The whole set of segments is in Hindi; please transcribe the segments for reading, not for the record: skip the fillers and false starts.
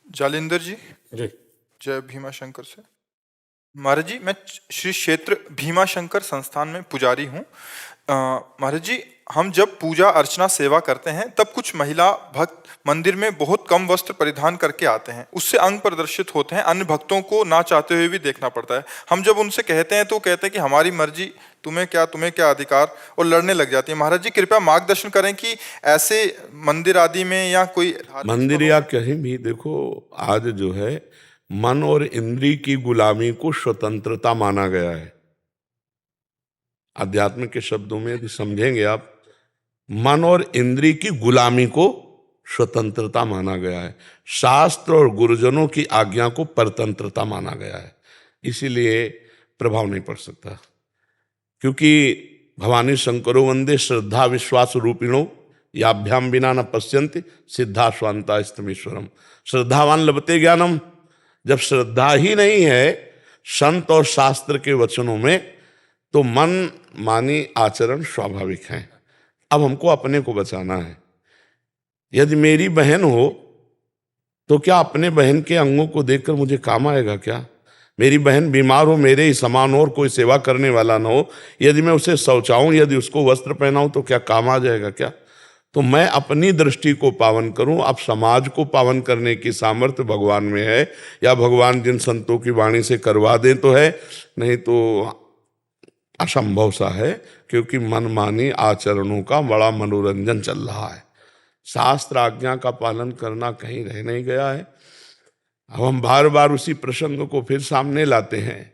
जालिंदर जी, जी। जय भीमा शंकर से। महाराज जी, मैं श्री क्षेत्र भीमा शंकर संस्थान में पुजारी हूँ। महाराज जी, हम जब पूजा अर्चना सेवा करते हैं तब कुछ महिला भक्त मंदिर में बहुत कम वस्त्र परिधान करके आते हैं। उससे अंग प्रदर्शित होते हैं, अन्य भक्तों को ना चाहते हुए भी देखना पड़ता है। हम जब उनसे कहते हैं तो कहते हैं कि हमारी मर्जी, तुम्हें क्या अधिकार, और लड़ने लग जाती है। महाराज जी, कृपया मार्गदर्शन करें कि ऐसे मंदिर आदि में या कोई धार्मिक मंदिर स्थलों या में। कहीं भी देखो, आज जो है मन और इंद्री की गुलामी को स्वतंत्रता माना गया है। अध्यात्म के शब्दों में यदि समझेंगे आप, मन और इंद्री की गुलामी को स्वतंत्रता माना गया है। शास्त्र और गुरुजनों की आज्ञा को परतंत्रता माना गया है। इसीलिए प्रभाव नहीं पड़ सकता, क्योंकि भवानी शंकरो वंदे श्रद्धा विश्वास रूपिणो याभ्याम बिना न पश्यन्ति सिद्धा स्वांता स्तमीश्वरम। श्रद्धावान लभते ज्ञानम। जब श्रद्धा ही नहीं है संत और शास्त्र के वचनों में, तो मन मानी आचरण स्वाभाविक है। अब हमको अपने को बचाना है। यदि मेरी बहन हो तो क्या अपने बहन के अंगों को देखकर मुझे काम आएगा क्या? मेरी बहन बीमार हो, मेरे ही समान और कोई सेवा करने वाला ना हो, यदि मैं उसे शौचाऊं, यदि उसको वस्त्र पहनाऊं, तो क्या काम आ जाएगा क्या? तो मैं अपनी दृष्टि को पावन करूं। अब समाज को पावन करने की सामर्थ्य भगवान में है, या भगवान जिन संतों की वाणी से करवा दें तो है, नहीं तो असंभव सा है, क्योंकि मनमानी आचरणों का बड़ा मनोरंजन चल रहा है। शास्त्र आज्ञा का पालन करना कहीं रह नहीं गया है। अब हम बार बार उसी प्रसंग को फिर सामने लाते हैं।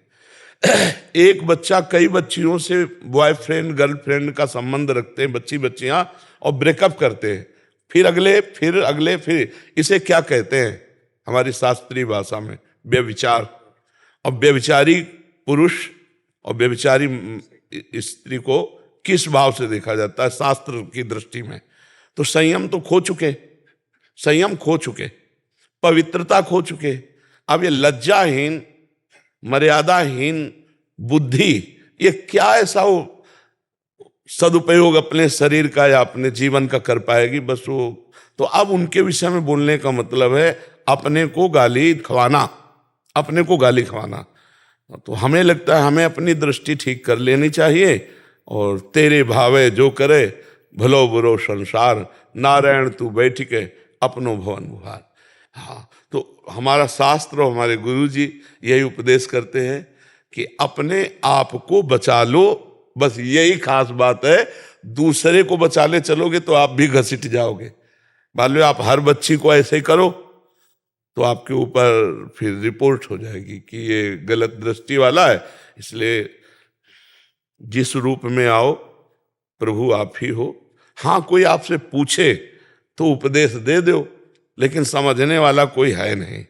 एक बच्चा कई बच्चियों से बॉयफ्रेंड गर्लफ्रेंड का संबंध रखते हैं, बच्चियां, और ब्रेकअप करते हैं। फिर अगले, फिर इसे क्या कहते हैं हमारी शास्त्रीय भाषा में? व्यभिचार। और व्यभिचारी पुरुष और व्यभिचारी स्त्री को किस भाव से देखा जाता है शास्त्र की दृष्टि में? तो संयम तो खो चुके, संयम खो चुके, पवित्रता खो चुके। अब ये लज्जाहीन, मर्यादाहीन बुद्धि, ये क्या ऐसा वो सदुपयोग अपने शरीर का या अपने जीवन का कर पाएगी? बस वो तो अब उनके विषय में बोलने का मतलब है अपने को गाली खवाना, अपने को गाली खवाना। तो हमें लगता है हमें अपनी दृष्टि ठीक कर लेनी चाहिए, और तेरे भावे जो करे भलो बुरो संसार, नारायण तू बैठ के अपनो भवन गुहार। हाँ, तो हमारा शास्त्र और हमारे गुरु जी यही उपदेश करते हैं कि अपने आप को बचा लो, बस यही खास बात है। दूसरे को बचाले चलोगे तो आप भी घसीट जाओगे। मान लो आप हर बच्ची को ऐसे ही करो तो आपके ऊपर फिर रिपोर्ट हो जाएगी कि ये गलत दृष्टि वाला है। इसलिए जिस रूप में आओ प्रभु आप ही हो। हाँ, कोई आपसे पूछे तो उपदेश दे दो, लेकिन समझने वाला कोई है नहीं,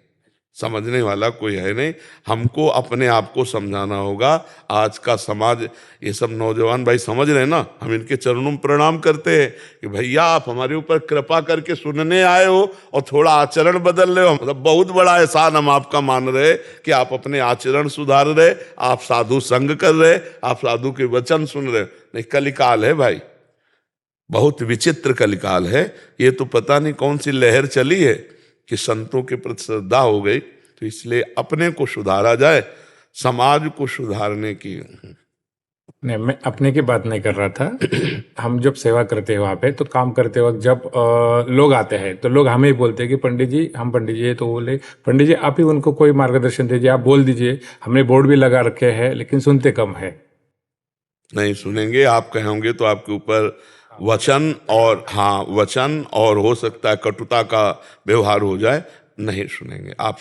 समझने वाला कोई है नहीं। हमको अपने आप को समझाना होगा। आज का समाज, ये सब नौजवान भाई समझ रहे हैं ना, हम इनके चरणों में प्रणाम करते हैं कि भैया आप हमारे ऊपर कृपा करके सुनने आए हो और थोड़ा आचरण बदल रहे हो। मतलब बहुत बड़ा एहसान हम आपका मान रहे कि आप अपने आचरण सुधार रहे, आप साधु संग कर रहे, आप साधु के वचन सुन रहे। नहीं, कलिकाल है भाई, बहुत विचित्र कलिकाल है। ये तो पता नहीं कौन सी लहर चली है कि संतों के प्रति श्रद्धा हो गई। तो इसलिए अपने को सुधारा जाए, समाज को सुधारने की। नहीं, मैं अपने की बात नहीं कर रहा था। हम जब सेवा करते हैं वहाँ पे, तो काम करते वक्त जब लोग आते हैं तो लोग हमें ही बोलते हैं कि पंडित जी, हम पंडित जी है, तो बोले पंडित जी आप ही उनको कोई मार्गदर्शन दीजिए, आप बोल दीजिए। हमने बोर्ड भी लगा रखे हैं लेकिन सुनते कम है। नहीं सुनेंगे, आप कहोगे तो आपके ऊपर वचन और, हाँ वचन और हो सकता है कटुता का व्यवहार हो जाए। नहीं सुनेंगे आप।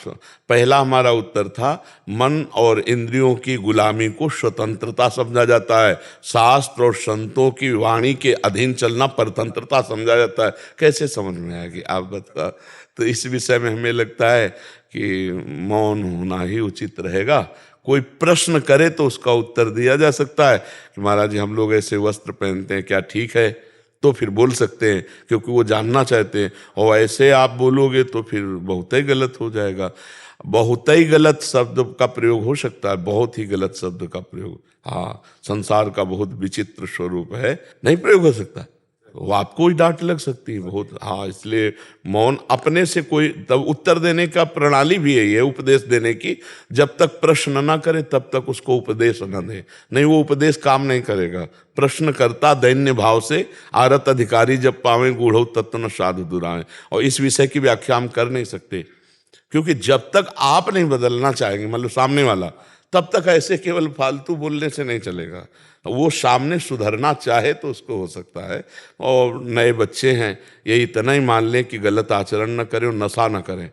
पहला हमारा उत्तर था, मन और इंद्रियों की गुलामी को स्वतंत्रता समझा जाता है, शास्त्र और संतों की वाणी के अधीन चलना परतंत्रता समझा जाता है। कैसे समझ में आएगी आप बता? तो इस विषय में हमें लगता है कि मौन होना ही उचित रहेगा। कोई प्रश्न करे तो उसका उत्तर दिया जा सकता है कि महाराज जी हम लोग ऐसे वस्त्र पहनते हैं, क्या ठीक है? तो फिर बोल सकते हैं, क्योंकि वो जानना चाहते हैं। और ऐसे आप बोलोगे तो फिर बहुत ही गलत हो जाएगा। बहुत ही गलत शब्द का प्रयोग हो सकता है, बहुत ही गलत शब्द का प्रयोग, हाँ, संसार का बहुत विचित्र स्वरूप है, नहीं प्रयोग हो सकता। वो आपको ही डांट लग सकती है बहुत। हाँ, इसलिए मौन अपने से कोई तब उत्तर देने का प्रणाली भी है ये, उपदेश देने की। जब तक प्रश्न ना करे तब तक उसको उपदेश न दे, नहीं वो उपदेश काम नहीं करेगा। प्रश्न करता दैन्य भाव से, आरत अधिकारी जब पावे गूढ़ो तत्व न साधु दुराए। और इस विषय की व्याख्या हम कर नहीं सकते, क्योंकि जब तक आप नहीं बदलना चाहेंगे, मतलब सामने वाला, तब तक ऐसे केवल फालतू बोलने से नहीं चलेगा। वो सामने सुधरना चाहे तो उसको हो सकता है। और नए बच्चे हैं, ये इतना ही मान लें कि गलत आचरण न करें और नशा न करें,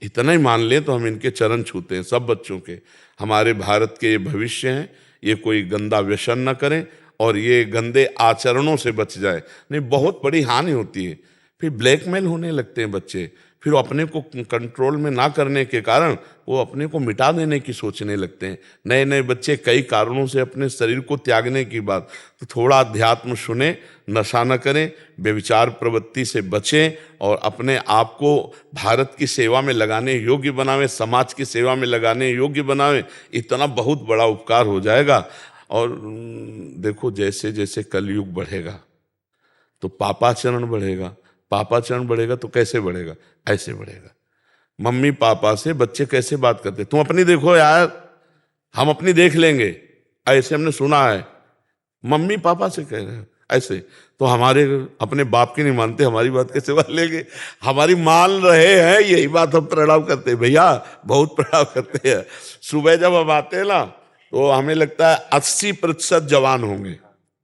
इतना ही मान लें तो हम इनके चरण छूते हैं सब बच्चों के। हमारे भारत के ये भविष्य हैं, ये कोई गंदा व्यसन न करें और ये गंदे आचरणों से बच जाए, नहीं बहुत बड़ी हानि होती है। फिर ब्लैकमेल होने लगते हैं बच्चे, फिर अपने को कंट्रोल में ना करने के कारण वो अपने को मिटा देने की सोचने लगते हैं। नए नए बच्चे कई कारणों से अपने शरीर को त्यागने की बात, तो थोड़ा अध्यात्म सुने, नशा न करें, व्यभिचार प्रवृत्ति से बचें और अपने आप को भारत की सेवा में लगाने योग्य बनावें, समाज की सेवा में लगाने योग्य बनावें। इतना बहुत बड़ा उपकार हो जाएगा। और देखो जैसे जैसे कलयुग बढ़ेगा तो पापाचरण बढ़ेगा, पापाचरण बढ़ेगा तो कैसे बढ़ेगा, ऐसे बढ़ेगा। मम्मी पापा से बच्चे कैसे बात करते, तुम अपनी देखो यार, हम अपनी देख लेंगे, ऐसे हमने सुना है। मम्मी पापा से कह रहे हैं ऐसे, तो हमारे अपने बाप की नहीं मानते, हमारी बात कैसे मान लेंगे। हमारी मान रहे हैं, यही बात हम प्रणाम करते हैं भैया, बहुत प्रणाम करते हैं। सुबह जब हम आते हैं ना तो हमें लगता है 80% जवान होंगे,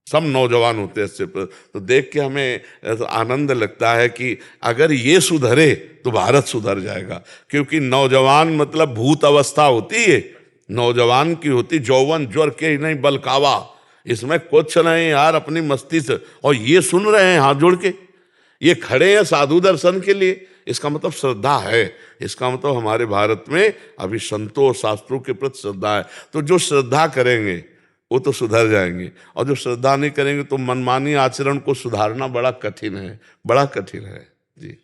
सब नौजवान होते हैं 80%। तो देख के हमें आनंद लगता है कि अगर ये सुधरे तो भारत सुधर जाएगा। क्योंकि नौजवान मतलब भूत अवस्था होती है, नौजवान की होती यौवन ज्वर के ही नहीं बलकावा, इसमें कुछ नहीं यार, अपनी मस्ती से। और ये सुन रहे हैं हाथ जोड़ के, ये खड़े हैं साधु दर्शन के लिए, इसका मतलब श्रद्धा है। इसका मतलब हमारे भारत में अभी संतों और शास्त्रों के प्रति श्रद्धा है। तो जो श्रद्धा करेंगे वो तो सुधर जाएंगे, और जो श्रद्धा नहीं करेंगे तो मनमानी आचरण को सुधारना बड़ा कठिन है, बड़ा कठिन है जी।